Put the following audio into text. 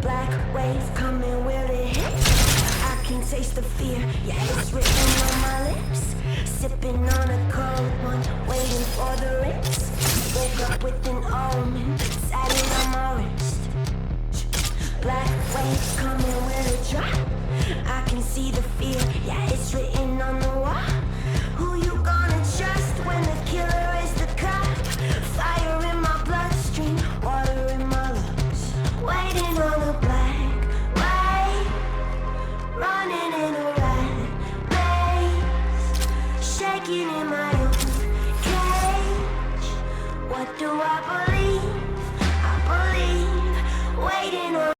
Black wave coming, will it hit? I can taste the fear, yeah, it's written on my lips. Sipping on a cold one, waiting for the rinse. Woke up with an omen, sat it on my wrist. Black waves coming, will it drop? I can see the fear, yeah, it's written on the wall. Who you gonna trust when the killer is the cop? Fire in my bloodstream, water in my lungs. Waiting on a black wave, running in a rat maze, shaking in my own cage. What do I believe?